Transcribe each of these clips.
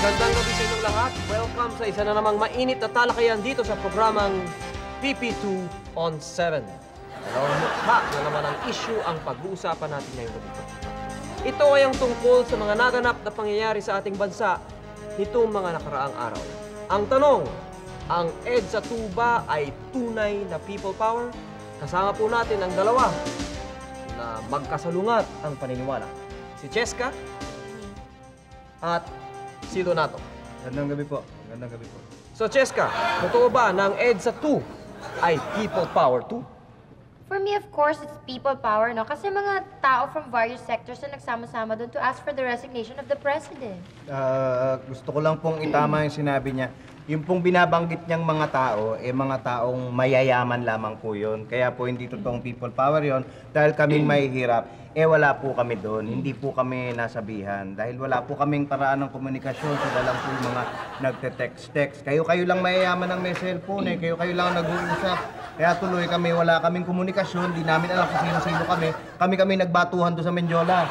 Magandang gabi sa inyong lahat. Welcome sa isa na namang mainit na talakayan dito sa programang PP2 on 7. Dalawang mukha na naman ang issue ang pag-uusapan natin ngayong gabi. Ito ay ang tungkol sa mga naganap na pangyayari sa ating bansa nitong mga nakaraang araw. Ang tanong, ang EDSA 2 ba ay tunay na people power? Kasama po natin ang dalawa na magkasalungat ang paniniwala. Si Cheska at si Donato. Magandang gabi po. Magandang gabi po. So, Cheska, totoo ba na ang EDSA 2 ay people power 2? For me, of course, it's people power, no? Kasi mga tao from various sectors na nagsama-sama doon to ask for the resignation of the president. Gusto ko lang pong itama yung sinabi niya. Yung pong binabanggit niyang mga tao, mga taong mayayaman lamang po yun. Kaya po hindi totoong people power yon dahil kaming mahihirap. Wala po kami doon. Hindi po kami nasabihan. Dahil wala po kaming paraan ng komunikasyon. Sila lang po yung mga nagte-text-text. Kayo lang mayayaman ng may cellphone Kayo lang nag-uusap. Kaya tuloy kami, wala kaming komunikasyon. Di namin alam kung sino-sino kami. Kami nagbatuhan doon sa Mendiola.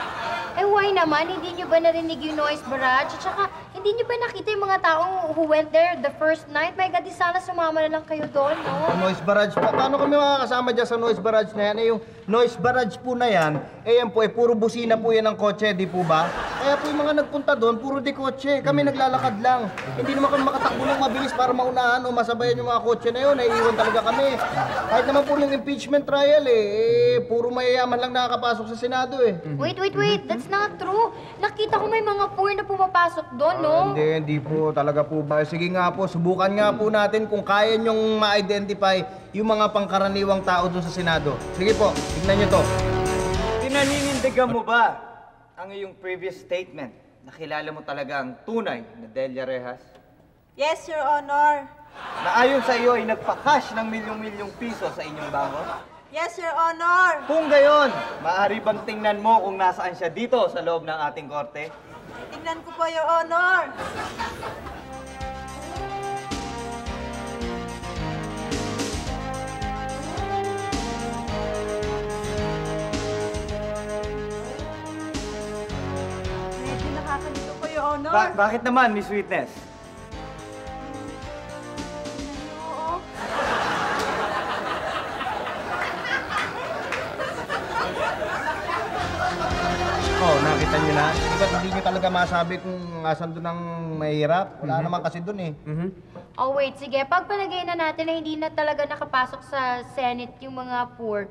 Why naman? Hindi nyo ba narinig yung noise barrage? At saka, hindi nyo ba nakita yung mga taong who went there the first night? My God, di sana sumama na lang kayo doon, no? Noise barrage po. Paano kami makakasama dyan sa noise barrage na yan? Yung noise barrage po na yan, yan po, puro busina po yan ng kotse, di po ba? Kaya po yung mga nagpunta doon, puro di kotse. Kami naglalakad lang. Hindi naman kami makatakbo ng mabilis para maunahan o masabayan yung mga kotse na yun. Naiiwan talaga kami. Kahit naman po yung impeachment trial, puro mayayaman lang nakakapasok sa Senado, Wait. That's not true. Nakita ko may mga poor na pumapasok doon, no? Hindi po. Talaga po ba? Sige nga po, subukan nga po natin kung kaya nyong ma-identify yung mga pangkaraniwang tao doon sa Senado. Sige po, tignan nyo to. Pinaninindigan mo ba ang iyong previous statement? Nakilala mo talaga ang tunay na Delia Rehas? Yes, Your Honor. Na ayon sa iyo ay nagpa-cash ng milyong-milyong piso sa inyong bangko? Yes, Your Honor. Kung gayon, maaari bang tingnan mo kung nasaan siya dito sa loob ng ating korte? Tingnan ko po, Your Honor. Medyo nakakalito po, Your Honor. Bakit naman, Miss Witness? Oo. Nakita nyo na. Hindi nyo talaga masabi kung asan doon ang mahirap. Wala naman kasi doon Oh, wait, sige. Pagpalagay na natin na hindi na talaga nakapasok sa Senate yung mga poor,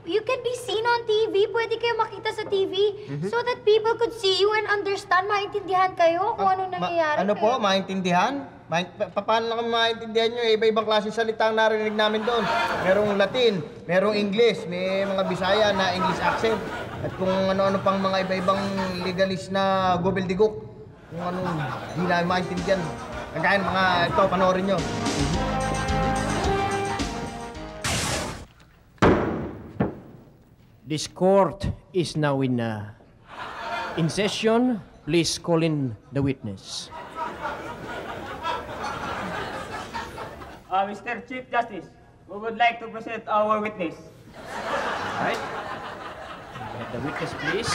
you can be seen on TV. Pwede kayo makita sa TV so that people could see you and understand, maintindihan kayo kung ano nangyayari. Ano po, maintindihan? Paano na kami maintindihan nyo? Iba-ibang klase salita ang narinig namin doon. Merong Latin, merong English, may mga Bisaya na English accent. At kung ano-ano pang mga iba-ibang legalist na gobeldigok. Kung ano, hindi namin maintindihan. Kagaya mga ito, panoorin nyo. This court is now in session. Please call in the witness. Mr. Chief Justice, we would like to present our witness. All right. Get the witness, please.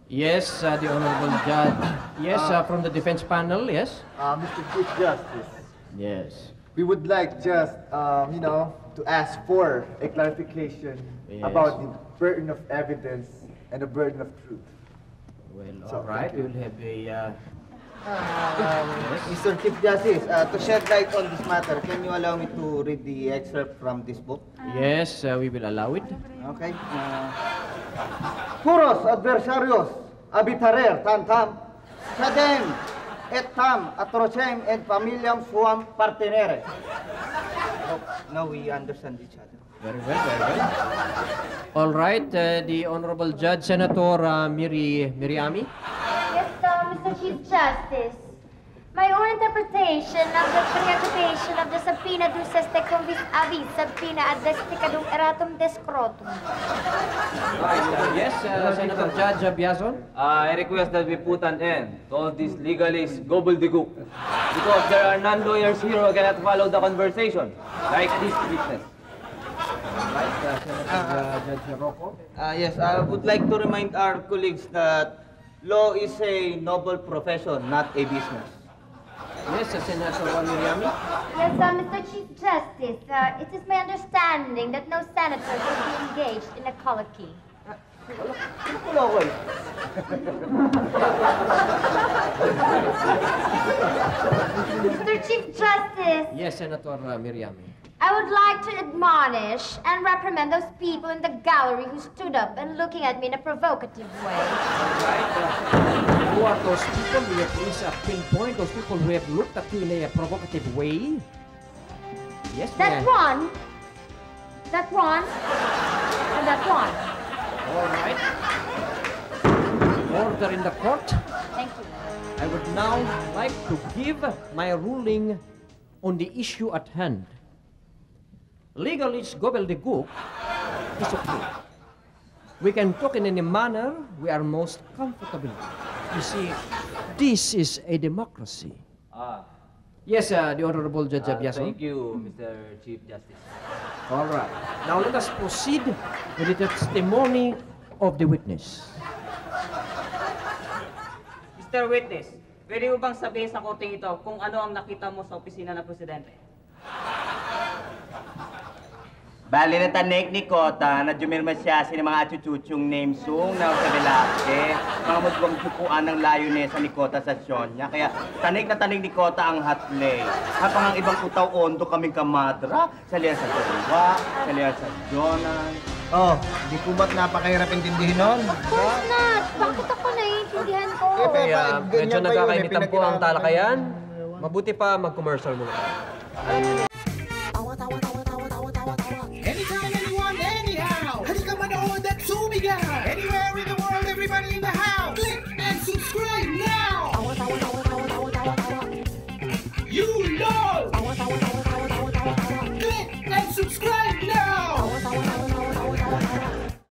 Yes, the Honorable Judge. Yes, from the defense panel, yes? Mr. Chief Justice, Yes. we would like just, to ask for a clarification Yes. about the burden of evidence and the burden of truth. Well, So, all right. thank We will have a... Mr. Chief Justice, to shed light on this matter, can you allow me to read the excerpt from this book? Yes, we will allow it. Okay. Puros adversarios, abitarer tantam, sadem et tam atrocem et familiam suam partenere. Now we understand each other. Very well, very well. All right, the Honorable Judge Senator Miriami. Yes, Mr. Chief Justice. My own interpretation of the preoccupation of the subpoena duces tecum vis avis subpoena ad desticadum eratum descrotum. Yes, Senator Judge Biazon. I request that we put an end to all this legalist gobbledygook because there are non-lawyers here who cannot follow the conversation, like this witness. Right, Senator Judge Rocco. Yes, I would like to remind our colleagues that law is a noble profession, not a business. Yes, Senator Miriami. Yes, Mr. Chief Justice, it is my understanding that no senator will be engaged in a colloquy. Mr. Chief Justice, Yes, Senator Miriami. I would like to admonish and reprimand those people in the gallery who stood up and looking at me in a provocative way. Right. Who are those people? Will you please pinpoint those people who have looked at you in a provocative way? Yes, That ma'am. one, that one, and that one. All right. Order in the court. Thank you. I would now like to give my ruling on the issue at hand. Legalist gobbledygook is okay. We can talk in any manner we are most comfortable. You see, this is a democracy. Yes, the Honorable Judge Abiason. Thank you, Mr. Chief Justice. All right. Now let us proceed with the testimony of the witness. Mr. Witness, pwede mo bang sabihin sa korteng ito kung ano ang nakita mo sa opisina ng Presidente? Bali na tanik ni Kota na jumirma siya sa mga achuchuchong name sung na sa Velazquez. Mga mudwang sukuan ng layonesa ni Kota sa Sonya. Kaya tanik na tanik ni Kota ang hatlay. Habang ang ibang utaw ondo kaming kamadra. Sa liyan sa Doriwa, sa liyan sa Jonan. Oh, di po ba't napakahirap intindihin nun? Of course not. Bakit ako naiintindihan ko? Eh, Kaya ganyan medyo pa yun, nagkakainitan po ang pinagkailangan talakayan. Mabuti pa mag-commercial muna tayo.